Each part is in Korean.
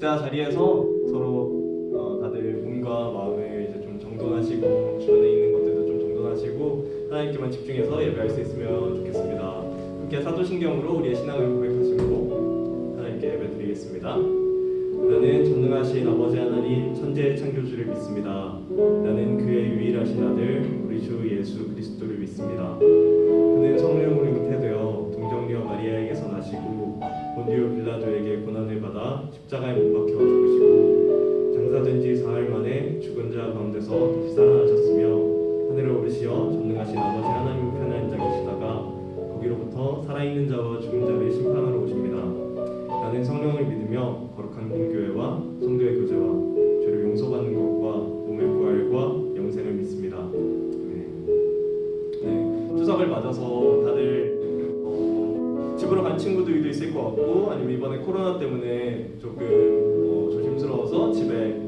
각자 자리에서 서로 다들 몸과 마음을 이제 좀 정돈하시고 주변에 있는 것들도 좀 정돈하시고 하나님께만 집중해서 예배할 수 있으면 좋겠습니다. 함께 사도신경으로 우리의 신앙을 고백하시고 하나님께 예배드리겠습니다. 나는 전능하신 아버지 하나님 천지의 창조주를 믿습니다. 나는 그의 유일하신 아들 우리 주 예수 그리스도를 믿습니다. 그는 성령으로 잉태되어 동정녀 마리아에게서 나시고 본디오 빌라도에게 고난을 받아 십자가에 못 박혀 죽으시고 장사된 지 사흘 만에 죽은 자 가운데서 다시 살아나셨으며 하늘을 오르시어 전능하신 아버지 하나님 우편에 앉아 계시다가 거기로부터 살아있는 자와 죽은 자를 심판하러 오십니다. 나는 성령을 믿으며 거룩한 공교회와 성도의 교제와 죄를 용서받는 것과 몸의 부활과 영생을 믿습니다. 네, 추석을 맞아서 다들 집으로 간 친구들도 있을 것 같고 아니면 이번에 코로나 때문에 조금 조심스러워서 집에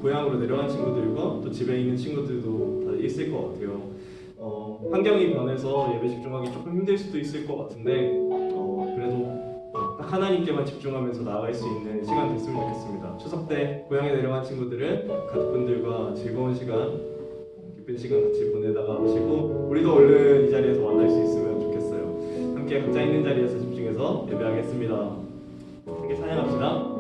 고향으로 내려간 친구들과 또 집에 있는 친구들도 다들 있을 것 같아요. 환경이 변해서 예배 집중하기 조금 힘들 수도 있을 것 같은데 그래도 딱 하나님께만 집중하면서 나아갈 수 있는 시간 됐으면 좋겠습니다. 추석 때 고향에 내려간 친구들은 가족분들과 즐거운 시간, 기쁜 시간 같이 보내다가 오시고 우리도 얼른 이 자리에서 만날 수 있으면 좋겠어요. 함께 각자 있는 자리에서 집중해서 예배하겠습니다. 함께 찬양합시다.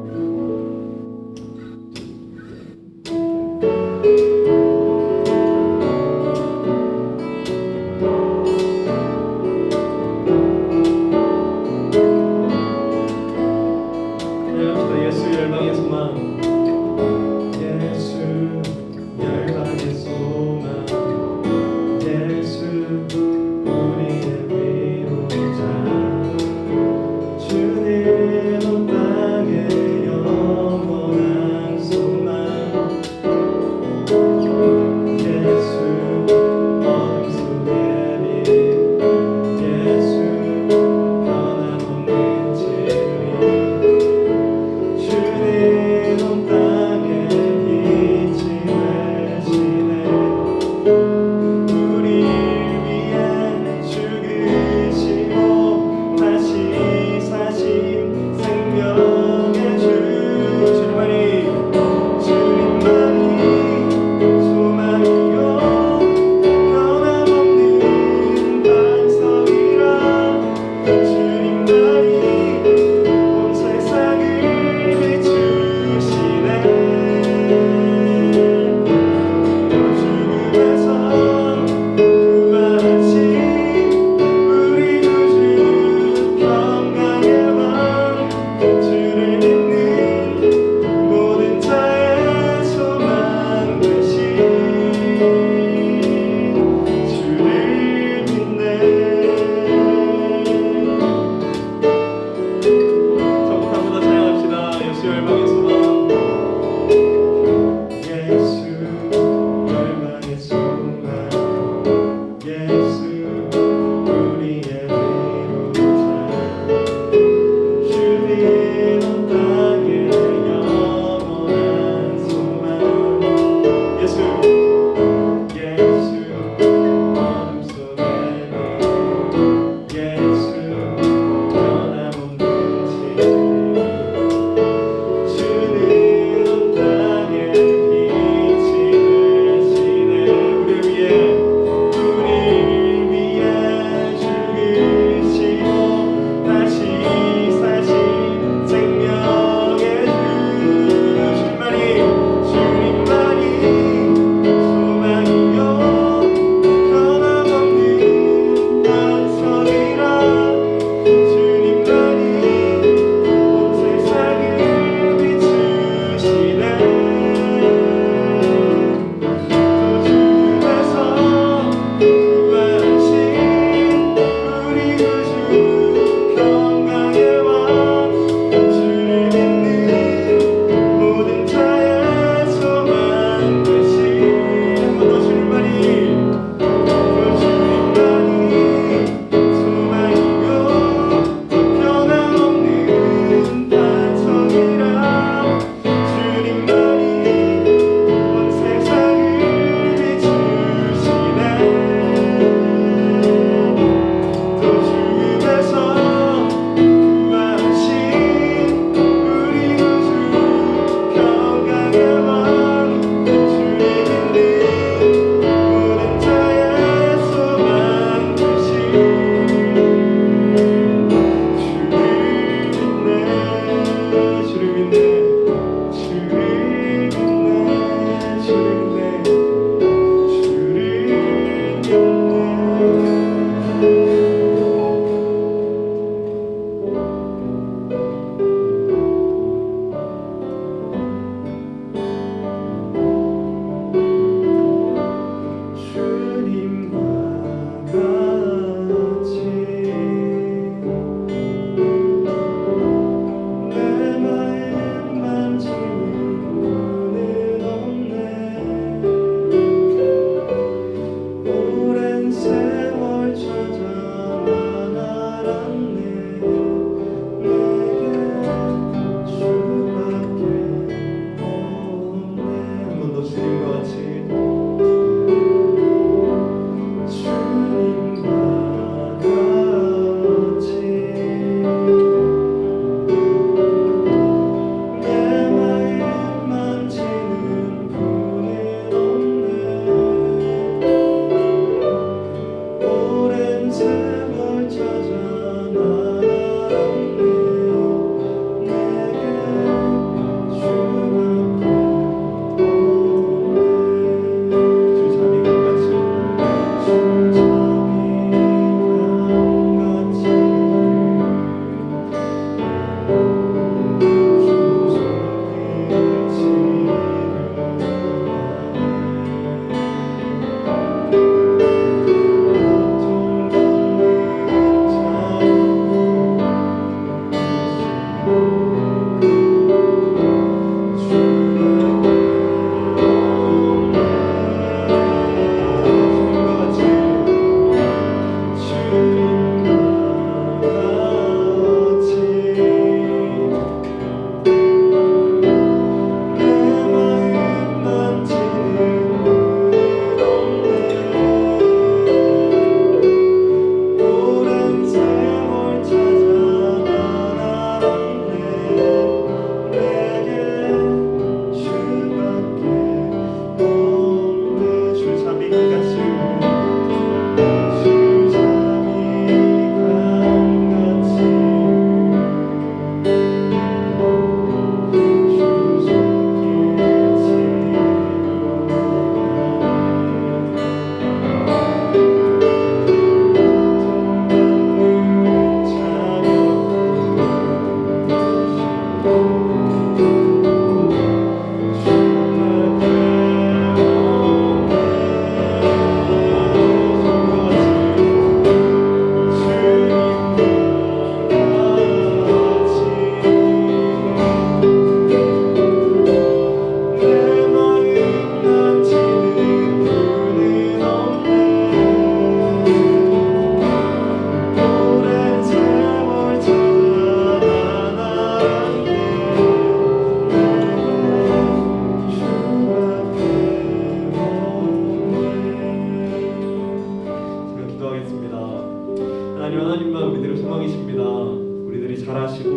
하나님만 우리들의 소망이십니다. 우리들이 잘하시고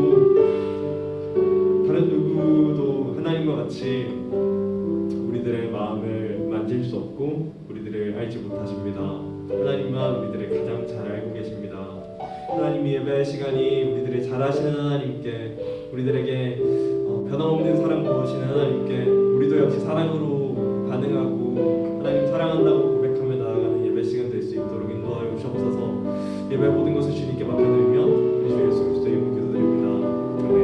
다른 누구도 하나님과 같이 우리들의 마음을 만질 수 없고 우리들을 알지 못하십니다. 하나님만 우리들을 가장 잘 알고 계십니다. 하나님 예배 시간이 우리들이 잘하시는 하나님께 우리들에게 변함없는 사랑 부으시는 하나님께 우리도 역시 사랑으로 반응하고 하나님 사랑한다고 고백하며 나아가는 예배 시간 될 수 있도록 인도하여 주옵소서. 예배 모든 것을 주님께 맡겨드리며 주 예수 그리스도의 이름으로 기도드립니다. 아멘.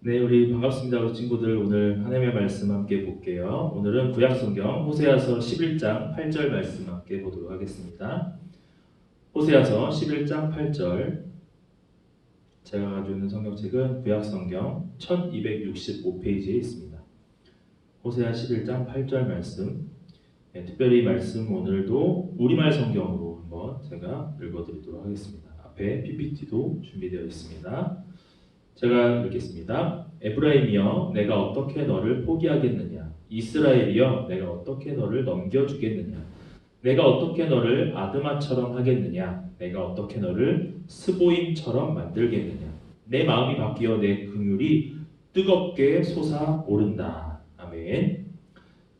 네, 우리 반갑습니다. 우리 친구들 오늘 하나님의 말씀 함께 볼게요. 오늘은 구약성경 호세아서 11장 8절 말씀 함께 보도록 하겠습니다. 호세아서 11장 8절. 제가 가지고 있는 성경책은 구약성경 1265페이지에 있습니다. 호세아 11장 8절 말씀. 네, 특별히 말씀 오늘도 우리말 성경으로 한번 제가 읽어드리도록 하겠습니다. 앞에 PPT도 준비되어 있습니다. 제가 읽겠습니다. 에브라임이여 내가 어떻게 너를 포기하겠느냐. 이스라엘이여 내가 어떻게 너를 넘겨주겠느냐. 내가 어떻게 너를 아드마처럼 하겠느냐. 내가 어떻게 너를 스보임처럼 만들겠느냐. 내 마음이 바뀌어 내 긍휼이 뜨겁게 솟아오른다. 아멘.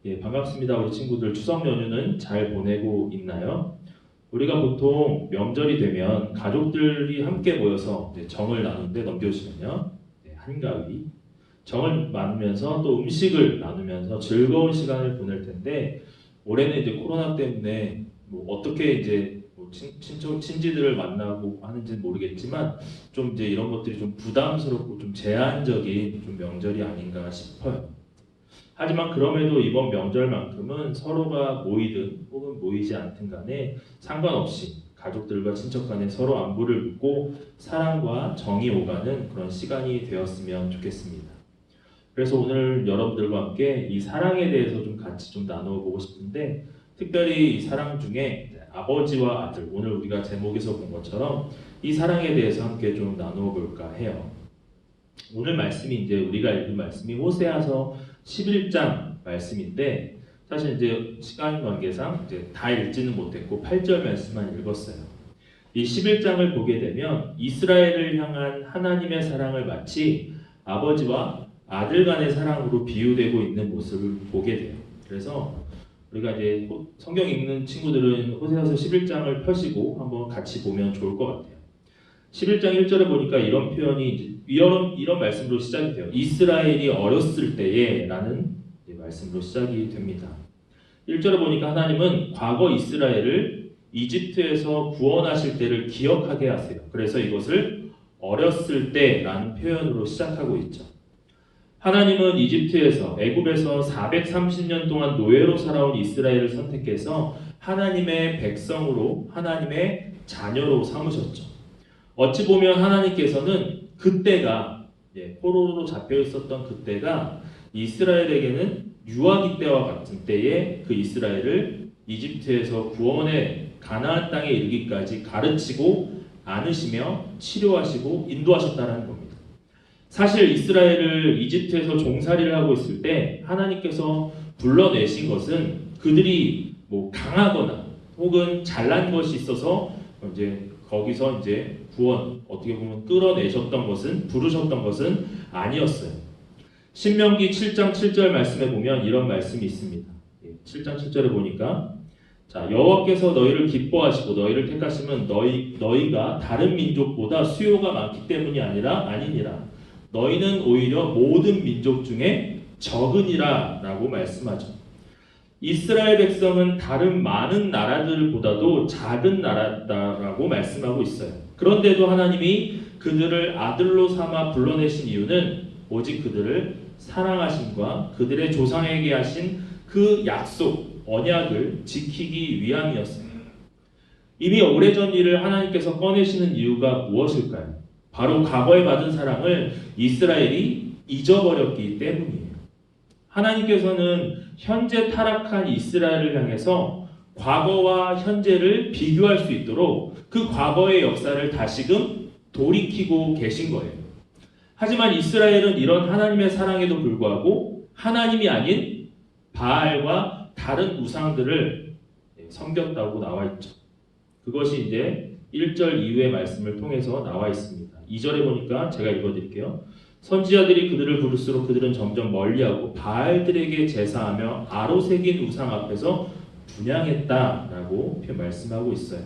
예, 반갑습니다. 우리 친구들 추석 연휴는 잘 보내고 있나요? 우리가 보통 명절이 되면 가족들이 함께 모여서 이제 정을 나누는데 넘겨주시면요. 네, 한가위. 정을 나누면서 또 음식을 나누면서 즐거운 시간을 보낼 텐데 올해는 이제 코로나 때문에 뭐 어떻게 이제 뭐 친지들을 만나고 하는지는 모르겠지만 좀 이제 이런 것들이 좀 부담스럽고 좀 제한적인 좀 명절이 아닌가 싶어요. 하지만 그럼에도 이번 명절만큼은 서로가 모이든 혹은 모이지 않든 간에 상관없이 가족들과 친척 간에 서로 안부를 묻고 사랑과 정이 오가는 그런 시간이 되었으면 좋겠습니다. 그래서 오늘 여러분들과 함께 이 사랑에 대해서 좀 같이 좀 나누어 보고 싶은데 특별히 이 사랑 중에 아버지와 아들, 오늘 우리가 제목에서 본 것처럼 이 사랑에 대해서 함께 좀 나누어 볼까 해요. 오늘 말씀이 이제 우리가 읽은 말씀이 호세아서 11장 말씀인데 사실 이제 시간 관계상 이제 다 읽지는 못했고 8절 말씀만 읽었어요. 이 11장을 보게 되면 이스라엘을 향한 하나님의 사랑을 마치 아버지와 아들 간의 사랑으로 비유되고 있는 모습을 보게 돼요. 그래서 우리가 이제 성경 읽는 친구들은 호세아서 11장을 펴시고 한번 같이 보면 좋을 것 같아요. 11장 1절에 보니까 이런 표현이 이제 이런 말씀으로 시작이 돼요. 이스라엘이 어렸을 때에 라는 말씀으로 시작이 됩니다. 1절에 보니까 하나님은 과거 이스라엘을 이집트에서 구원하실 때를 기억하게 하세요. 그래서 이것을 어렸을 때라는 표현으로 시작하고 있죠. 하나님은 이집트에서 애굽에서 430년 동안 노예로 살아온 이스라엘을 선택해서 하나님의 백성으로 하나님의 자녀로 삼으셨죠. 어찌 보면 하나님께서는 그때가 포로로 잡혀 있었던 그때가 이스라엘에게는 유아기 때와 같은 때에 그 이스라엘을 이집트에서 구원의 가나안 땅에 이르기까지 가르치고 안으시며 치료하시고 인도하셨다는 겁니다. 사실 이스라엘을 이집트에서 종살이를 하고 있을 때 하나님께서 불러내신 것은 그들이 뭐 강하거나 혹은 잘난 것이 있어서 이제 거기서 이제 구원 어떻게 보면 끌어내셨던 것은 부르셨던 것은 아니었어요. 신명기 7장 7절 말씀에 보면 이런 말씀이 있습니다. 7장 7절에 보니까 자 여호와께서 너희를 기뻐하시고 너희를 택하시면 너희가 다른 민족보다 수요가 많기 때문이 아니니라. 너희는 오히려 모든 민족 중에 적으니라 라고 말씀하죠. 이스라엘 백성은 다른 많은 나라들보다도 작은 나라다라고 말씀하고 있어요. 그런데도 하나님이 그들을 아들로 삼아 불러내신 이유는 오직 그들을 사랑하심과 그들의 조상에게 하신 그 약속, 언약을 지키기 위함이었어요. 이미 오래전 일을 하나님께서 꺼내시는 이유가 무엇일까요? 바로 과거에 받은 사랑을 이스라엘이 잊어버렸기 때문이에요. 하나님께서는 현재 타락한 이스라엘을 향해서 과거와 현재를 비교할 수 있도록 그 과거의 역사를 다시금 돌이키고 계신 거예요. 하지만 이스라엘은 이런 하나님의 사랑에도 불구하고 하나님이 아닌 바알과 다른 우상들을 섬겼다고 나와 있죠. 그것이 이제 1절 이후의 말씀을 통해서 나와 있습니다. 2절에 보니까 제가 읽어드릴게요. 선지자들이 그들을 부를수록 그들은 점점 멀리하고 바알들에게 제사하며 아로새긴 우상 앞에서 분향했다라고 말씀하고 있어요.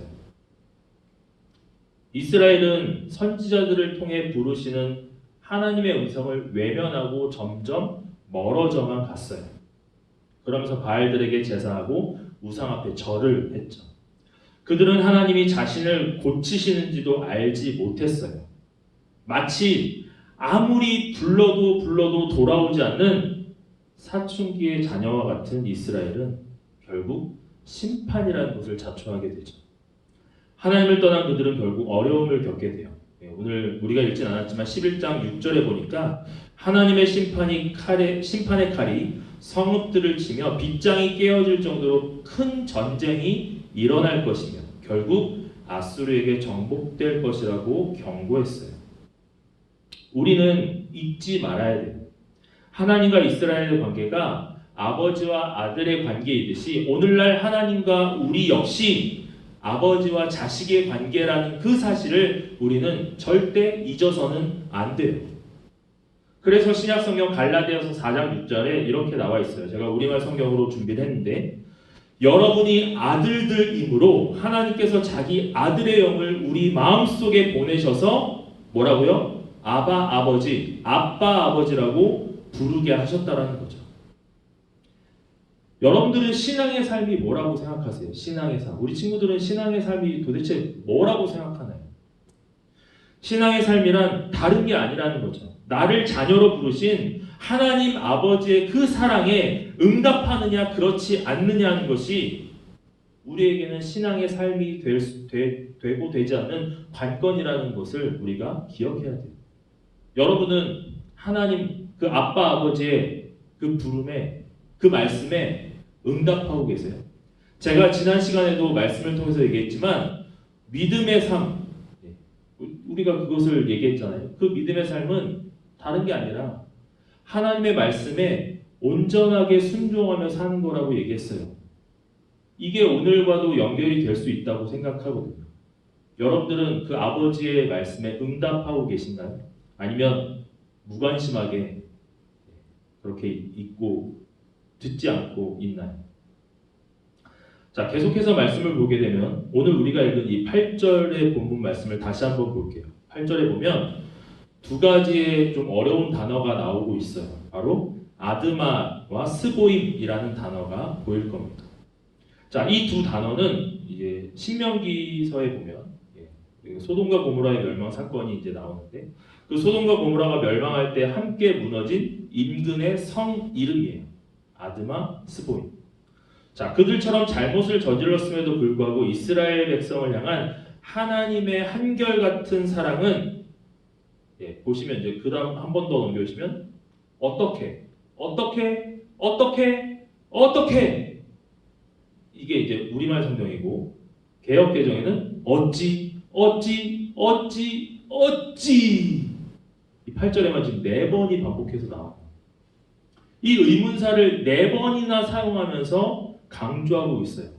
이스라엘은 선지자들을 통해 부르시는 하나님의 음성을 외면하고 점점 멀어져만 갔어요. 그러면서 바알들에게 제사하고 우상 앞에 절을 했죠. 그들은 하나님이 자신을 고치시는지도 알지 못했어요. 마치 아무리 불러도 돌아오지 않는 사춘기의 자녀와 같은 이스라엘은 결국 심판이라는 것을 자초하게 되죠. 하나님을 떠난 그들은 결국 어려움을 겪게 돼요. 오늘 우리가 읽진 않았지만 11장 6절에 보니까 하나님의 심판의 칼이 성읍들을 치며 빗장이 깨어질 정도로 큰 전쟁이 일어날 것이며 결국 아수르에게 정복될 것이라고 경고했어요. 우리는 잊지 말아야 돼요. 하나님과 이스라엘의 관계가 아버지와 아들의 관계이듯이 오늘날 하나님과 우리 역시 아버지와 자식의 관계라는 그 사실을 우리는 절대 잊어서는 안 돼요. 그래서 신약성경 갈라디아서 4장 6절에 이렇게 나와 있어요. 제가 우리말 성경으로 준비를 했는데 여러분이 아들들이므로 하나님께서 자기 아들의 영을 우리 마음속에 보내셔서 뭐라고요? 아바 아버지, 아빠 아버지라고 부르게 하셨다라는 거죠. 여러분들은 신앙의 삶이 뭐라고 생각하세요? 신앙의 삶. 우리 친구들은 신앙의 삶이 도대체 뭐라고 생각하나요? 신앙의 삶이란 다른 게 아니라는 거죠. 나를 자녀로 부르신 하나님 아버지의 그 사랑에 응답하느냐 그렇지 않느냐는 것이 우리에게는 신앙의 삶이 되고 되지 않는 관건이라는 것을 우리가 기억해야 돼요. 여러분은 하나님 그 아빠 아버지의 그 부름에 그 말씀에 응답하고 계세요. 제가 지난 시간에도 말씀을 통해서 얘기했지만 믿음의 삶, 우리가 그것을 얘기했잖아요. 그 믿음의 삶은 다른 게 아니라 하나님의 말씀에 온전하게 순종하며 사는 거라고 얘기했어요. 이게 오늘과도 연결이 될 수 있다고 생각하거든요. 여러분들은 그 아버지의 말씀에 응답하고 계신가요? 아니면 무관심하게 그렇게 있고 듣지 않고 있나요? 자, 계속해서 말씀을 보게 되면 오늘 우리가 읽은 이 8절의 본문 말씀을 다시 한번 볼게요. 8절에 보면 두 가지의 좀 어려운 단어가 나오고 있어요. 바로 아드마와 스보임이라는 단어가 보일 겁니다. 자, 이 두 단어는 이제 신명기서에 보면 소돔과 고모라의 멸망 사건이 이제 나오는데 그 소돔과 고모라가 멸망할 때 함께 무너진 인근의 성 이름이에요. 아드마, 스보임. 자, 그들처럼 잘못을 저질렀음에도 불구하고 이스라엘 백성을 향한 하나님의 한결같은 사랑은 보시면 이제 그 다음 한 번 더 넘겨주시면 어떻게 이게 이제 우리말 성경이고 개역 개정에는 어찌 이 8절에만 지금 4번이 반복해서 나와요. 이 의문사를 4번이나 사용하면서 강조하고 있어요.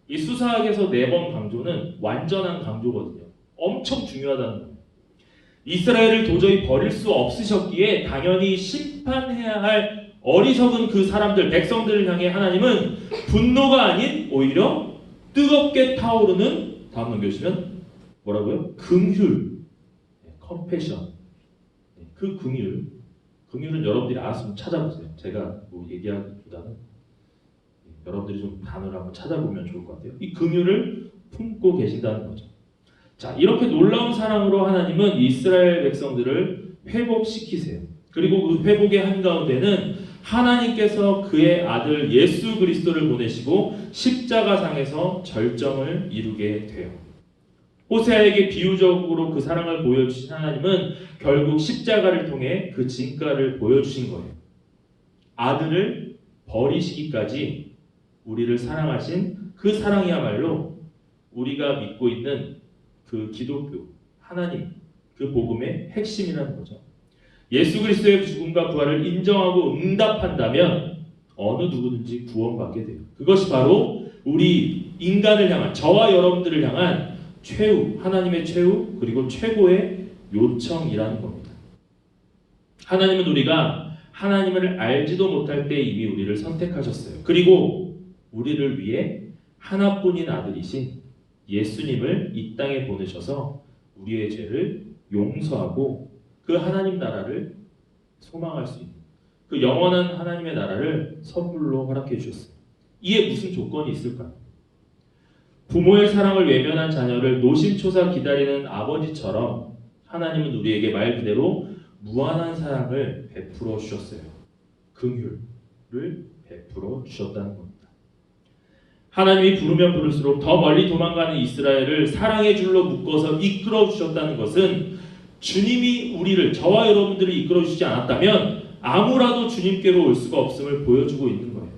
이 수사학에서 4번 강조는 완전한 강조거든요. 엄청 중요하다는 거예요. 이스라엘을 도저히 버릴 수 없으셨기에 당연히 심판해야 할 어리석은 그 사람들, 백성들을 향해 하나님은 분노가 아닌 오히려 뜨겁게 타오르는, 다음 넘겨주시면 뭐라고요? 긍휼, 컴패션. 그 긍휼은 여러분들이 알았으면 찾아보세요. 제가 뭐 얘기하기보다는 여러분들이 좀 단어를 한번 찾아보면 좋을 것 같아요. 이 긍휼을 품고 계신다는 거죠. 자, 이렇게 놀라운 사랑으로 하나님은 이스라엘 백성들을 회복시키세요. 그리고 그 회복의 한가운데는 하나님께서 그의 아들 예수 그리스도를 보내시고 십자가상에서 절정을 이루게 돼요. 호세아에게 비유적으로 그 사랑을 보여주신 하나님은 결국 십자가를 통해 그 진가를 보여주신 거예요. 아들을 버리시기까지 우리를 사랑하신 그 사랑이야말로 우리가 믿고 있는 그 기독교, 하나님, 그 복음의 핵심이라는 거죠. 예수 그리스도의 죽음과 부활을 인정하고 응답한다면 어느 누구든지 구원받게 돼요. 그것이 바로 우리 인간을 향한, 저와 여러분들을 향한 최후, 하나님의 최후, 그리고 최고의 요청이라는 겁니다. 하나님은 우리가 하나님을 알지도 못할 때 이미 우리를 선택하셨어요. 그리고 우리를 위해 하나뿐인 아들이신 예수님을 이 땅에 보내셔서 우리의 죄를 용서하고 그 하나님 나라를 소망할 수 있는 그 영원한 하나님의 나라를 선물로 허락해 주셨어요. 이에 무슨 조건이 있을까요? 부모의 사랑을 외면한 자녀를 노심초사 기다리는 아버지처럼 하나님은 우리에게 말 그대로 무한한 사랑을 베풀어 주셨어요. 긍휼을 베풀어 주셨다는 겁니다. 하나님이 부르면 부를수록 더 멀리 도망가는 이스라엘을 사랑의 줄로 묶어서 이끌어 주셨다는 것은 주님이 우리를, 저와 여러분들을 이끌어 주시지 않았다면 아무라도 주님께로 올 수가 없음을 보여주고 있는 거예요.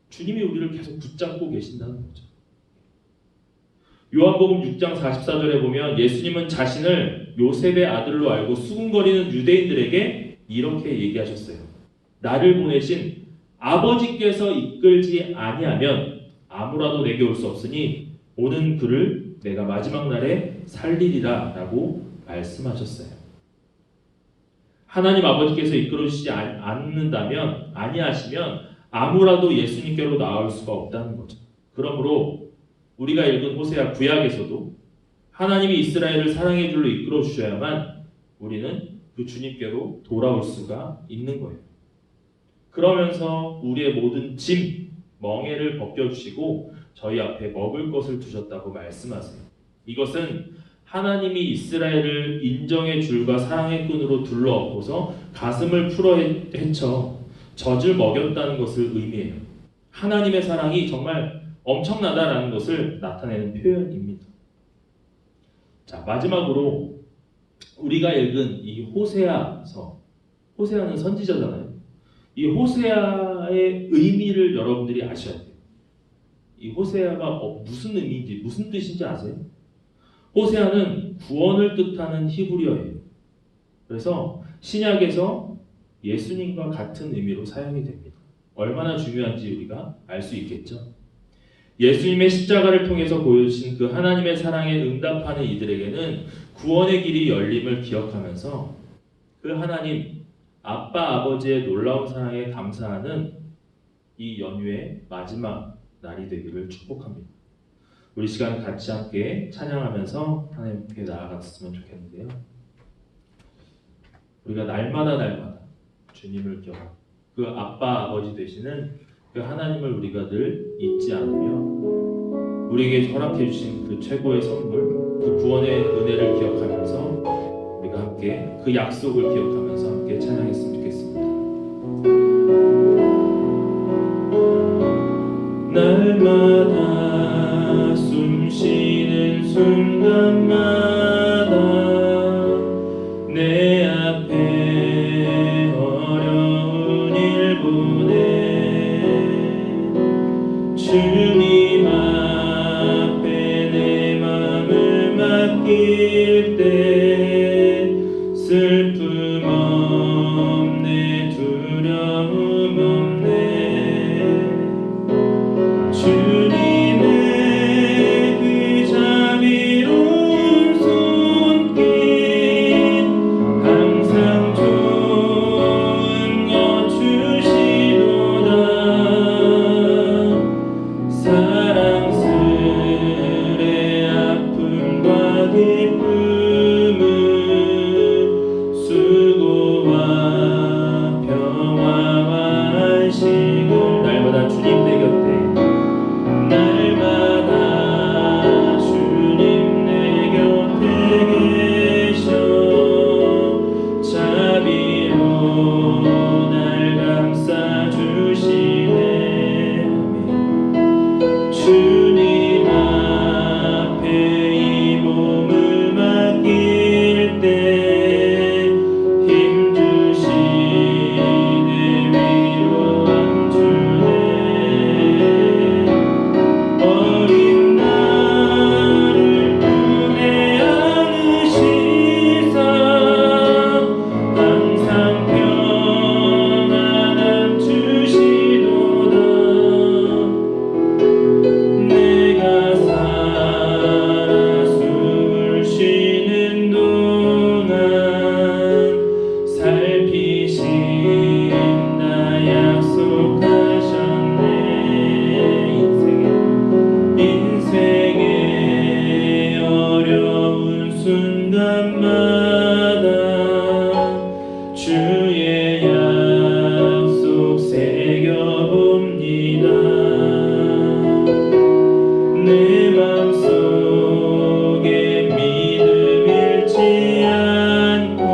주님이 우리를 계속 붙잡고 계신다는 거죠. 요한복음 6장 44절에 보면 예수님은 자신을 요셉의 아들로 알고 수군거리는 유대인들에게 이렇게 얘기하셨어요. 나를 보내신 아버지께서 이끌지 아니하면 아무라도 내게 올 수 없으니 오는 그를 내가 마지막 날에 살리리라 라고 말씀하셨어요. 하나님 아버지께서 이끌어주시지 않는다면, 아니하시면 아무라도 예수님께로 나올 수가 없다는 거죠. 그러므로 우리가 읽은 호세아 구약에서도 하나님이 이스라엘을 사랑의 줄로 이끌어 주셔야만 우리는 그 주님께로 돌아올 수가 있는 거예요. 그러면서 우리의 모든 짐, 멍에를 벗겨주시고 저희 앞에 먹을 것을 두셨다고 말씀하세요. 이것은 하나님이 이스라엘을 인정의 줄과 사랑의 끈으로 둘러엎고서 가슴을 풀어 헤쳐 젖을 먹였다는 것을 의미해요. 하나님의 사랑이 정말 엄청나다라는 것을 나타내는 표현입니다. 자, 마지막으로 우리가 읽은 이 호세아서, 호세아는 선지자잖아요. 이 호세아의 의미를 여러분들이 아셔야 돼요. 이 호세아가 무슨 의미인지, 무슨 뜻인지 아세요? 호세아는 구원을 뜻하는 히브리어예요. 그래서 신약에서 예수님과 같은 의미로 사용이 됩니다. 얼마나 중요한지 우리가 알 수 있겠죠. 예수님의 십자가를 통해서 보여주신 그 하나님의 사랑에 응답하는 이들에게는 구원의 길이 열림을 기억하면서 그 하나님, 아빠, 아버지의 놀라운 사랑에 감사하는 이 연휴의 마지막 날이 되기를 축복합니다. 우리 시간 같이 함께 찬양하면서 하나님께 나아갔으면 좋겠는데요. 우리가 날마다 주님을 기억하고 그 아빠, 아버지 되시는 그 하나님을 우리가 늘 잊지 않으며 우리에게 허락해 주신 그 최고의 선물, 그 구원의 은혜를 기억하면서 우리가 함께 그 약속을 기억하면서 함께 찬양했으면 좋겠습니다. 날마다 숨 쉬는 순간마다 내 앞에 어려운 일 보내 주님 앞에 내 맘을 맡길 때 슬픔 없네 두려움 없네 주님의 그 자비로운 손길 항상 좋은 것 주시도다 사랑스레 아픔과 기쁨을 수고와 평화와 안식을 날마다 주님 내 곁에 날마다 주님 내 곁에 계셔 자비로 날 감싸 주시네 주님 앞에 이 몸을 맡길 때 힘주시네 위로함 주네 어린 나를 품에 안으시사 항상 평안함 주시도다 내가 살아 숨을 쉬는 동안 살피신다 약속하셨네 인생의 어려운 순간마다 주의 약속 새겨봅니다 내 맘속에 믿음 잃지 않고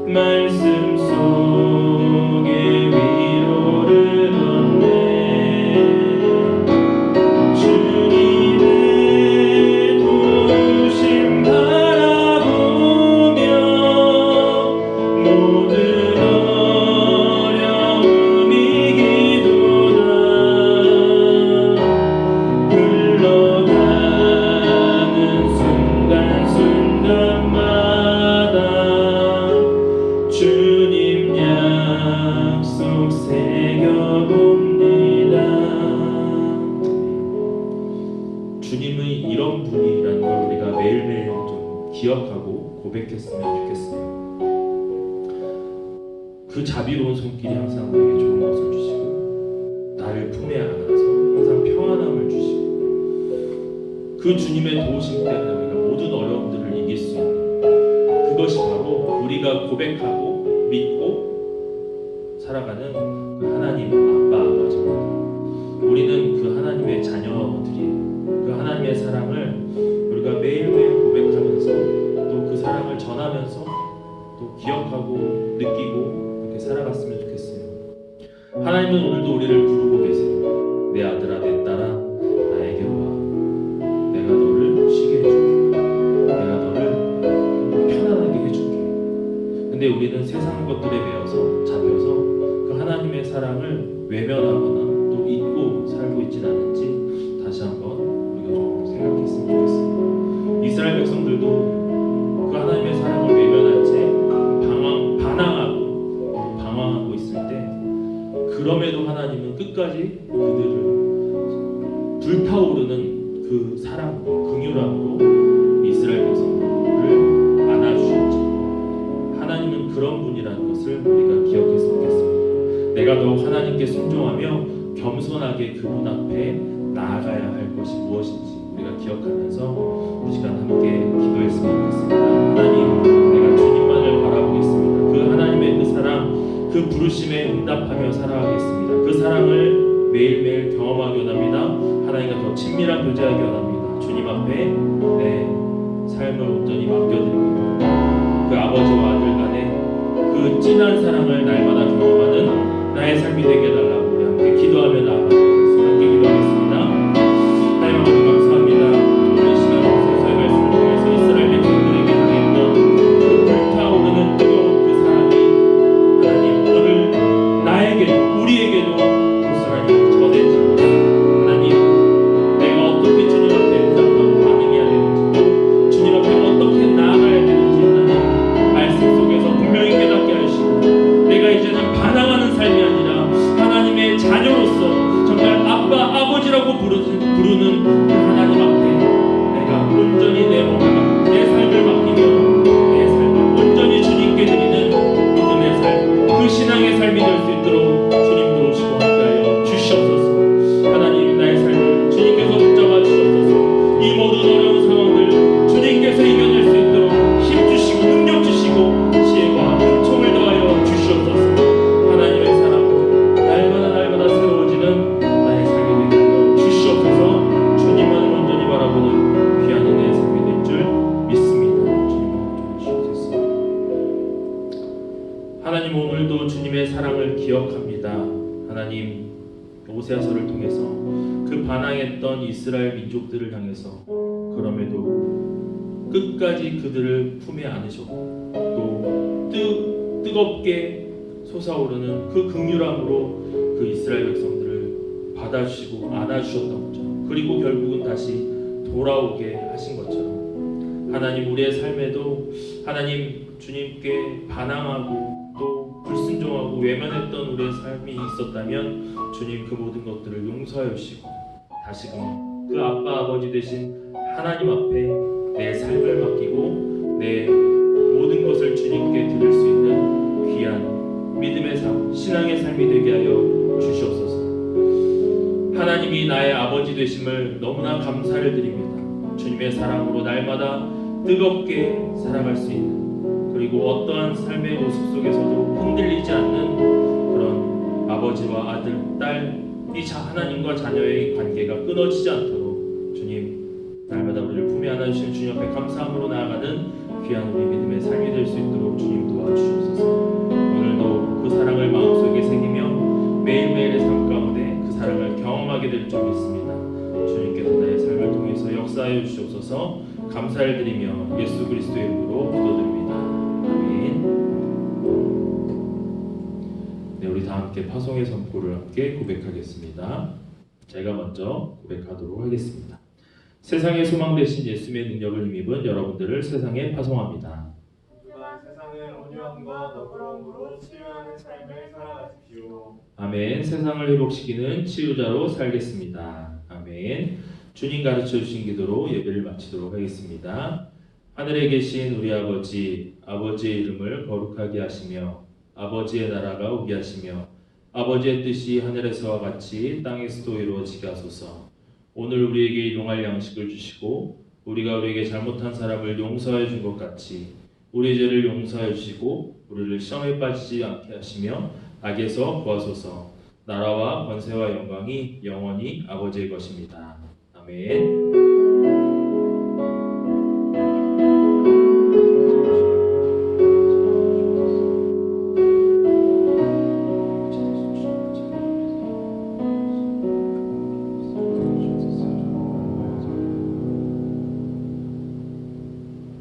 말씀 속에 위로를 얻네 주님의 도우심 바라보며 모든 어려움 이기도다 흘러가는 순간순간마다 주님 약속 새겨봅니다 주님의 이런 분이라는 걸 우리가 매일매일 좀 기억하고 고백했으면 좋겠어요. 그 자비로운 손길이 항상 우리에게 좋은 것을 주시고 나를 품에 안아서 항상 평안함을 주시고 그 주님의 도우심 때문에 우리가 모든 어려움들을 이길 수 있는 그것이 바로 우리가 고백하고 믿고 살아가는 그 하나님 아빠 아버지입니다. 우리는 그 하나님의 자녀들이에요. 그 하나님의 사랑을 우리가 매일매일 고백하면서 또 그 사랑을 전하면서 또 기억하고 느끼고 이렇게 살아갔으면 좋겠어요. 하나님은 오늘도 우리를 부르고 계세요. 내 아들아 내 딸아 나에게로 와. 내가 너를 쉬게 해줄게. 내가 너를 편안하게 해줄게. 근데 우리는 세상 것들에 매여서 잡혀서 그 하나님의 사랑을 외면하거나 또 잊고 살고 있진 않은지 다시 한번 우리가 좀 생각했으면 좋겠습니다. 이스라엘 백성들도 그 하나님의 사랑을 외면한 채 방황하고 있을 때 그럼에도 하나님은 끝까지 그들을 불타오르는 그 사랑, 긍휼함으로 이스라엘 백성들을 안아주셨죠. 하나님은 그런 분이라는 것을 우리가 기억했으면 좋겠습니다. 내가 더욱 하나님께 순종하며 겸손하게 그분 앞에 나아가야 할 것이 무엇인지 우리가 기억하면서 이 시간 함께 기도했으면 좋겠습니다. 하나님, 내가 주님만을 바라보겠습니다. 그 하나님의 그 사랑, 그 부르심에 응답하며 살아가겠습니다. 그 사랑을 매일매일 경험하기 원합니다. 하나님과 더 친밀한 교제하기 원합니다. 주님 앞에 내 삶을 온전히 맡겨드립니다. 그 아버지와 아들 간의 그 진한 사랑을 날마다 경험하는 나의 삶이 되게 해달라고 우리 함께 기도하며 나아가겠습니다. 함께 기도하겠습니다. 하나님 아버지 감사합니다. 오늘 이 시간 소서의 말씀을 통해서 이스라엘 백성들에게 당했던 그 불타오르는 뜨거운 그 사랑이 하나님 오늘 나에게도 우리에게도 고스란히 전해집니다. 하나님, 내가 어떻게 주님 앞에 응답하고 반응해야 되는지, 주님 앞에 어떻게 나아가야 되는지 하나님 말씀 속에서 분명히 깨닫게 하시고, 내가 이제는 반항하는 삶이 아니라 하나님의 자녀로서 정말 아빠 아버지라고 부르는 그 하나님 앞에 내가 온전히 내 몸을 내 삶을 맡기며 내 삶을 온전히 주님께 드리는 믿음의 삶, 그 신앙의 삶이 될 수 있도록 주님 도우시고 함께하여 주시옵소서. 하나님, 나의 삶을 주님께서 붙잡아 주시옵소서. 이 모든 어려운 상황들 주님께서 이겨낼 수 있도록 힘 주시고 능력 주시고 지혜와 은총을 더하여 주시옵소서. 하나님의 사랑 날마다 새로워지는 나의 삶이 되게 하여 주시옵소서. 주님만을 온전히 바라보는 귀한 은혜의 삶이 될 줄 믿습니다. 주님만 주시옵소서. 하나님, 오늘도 주님의 사랑을 기억합니다. 하나님, 오세아서를 통해서 그 반항했던 이스라엘 민족들을 향해서 그럼에도 끝까지 그들을 품에 안으셨고 또 뜨겁게 솟아오르는 그 긍휼함으로 그 이스라엘 백성들을 받아주시고 안아주셨던 것처럼, 그리고 결국은 다시 돌아오게 하신 것처럼 하나님, 우리의 삶에도 하나님 주님께 반항하고 또 불순종하고 외면했던 우리의 삶이 있었다면 주님 그 모든 것들을 용서해 주시고 다시금 그 아빠 아버지 되신 하나님 앞에 내 삶을 맡기고 내 모든 것을 주님께 드릴 수 있는 귀한 믿음의 삶, 신앙의 삶이 되게 하여 주시옵소서. 하나님이 나의 아버지 되심을 너무나 감사를 드립니다. 주님의 사랑으로 날마다 뜨겁게 살아갈 수 있는, 그리고 어떠한 삶의 모습 속에서도 흔들리지 않는 그런 아버지와 아들, 딸, 이 하나님과 자녀의 관계가 끊어지지 않도록 주님 날마다 우리를 품에 안아주시는 주님 앞에 감사함으로 나아가는 귀한 우리 믿음의 삶이 될 수 있도록 주님 도와주시옵소서. 오늘도 그 사랑을 마음속에 새기며 매일매일의 삶 가운데 그 사랑을 경험하게 될 줄 믿습니다. 주님께서 나의 삶을 통해서 역사하여 주시옵소서. 감사를 드리며 예수 그리스도의 이름으로 기도드립니다. 아멘. 네, 우리 다 함께 파송의 선포를 함께 고백하겠습니다. 제가 먼저 고백하도록 하겠습니다. 세상의 소망 되신 예수의 능력을 힘입은 여러분들을 세상에 파송합니다. 또한 세상을 온유함과 너그러움으로 치유하는 삶을 살아가십시오. 아멘. 세상을 회복시키는 치유자로 살겠습니다. 아멘. 주님 가르쳐 주신 기도로 예배를 마치도록 하겠습니다. 하늘에 계신 우리 아버지, 아버지의 이름을 거룩하게 하시며 아버지의 나라가 오게 하시며 아버지의 뜻이 하늘에서와 같이 땅에서도 이루어지게 하소서. 오늘 우리에게 일용할 양식을 주시고 우리가 우리에게 잘못한 사람을 용서해 준 것 같이 우리 죄를 용서해 주시고 우리를 시험에 빠지지 않게 하시며 악에서 구하소서. 나라와 권세와 영광이 영원히 아버지의 것입니다. 아멘.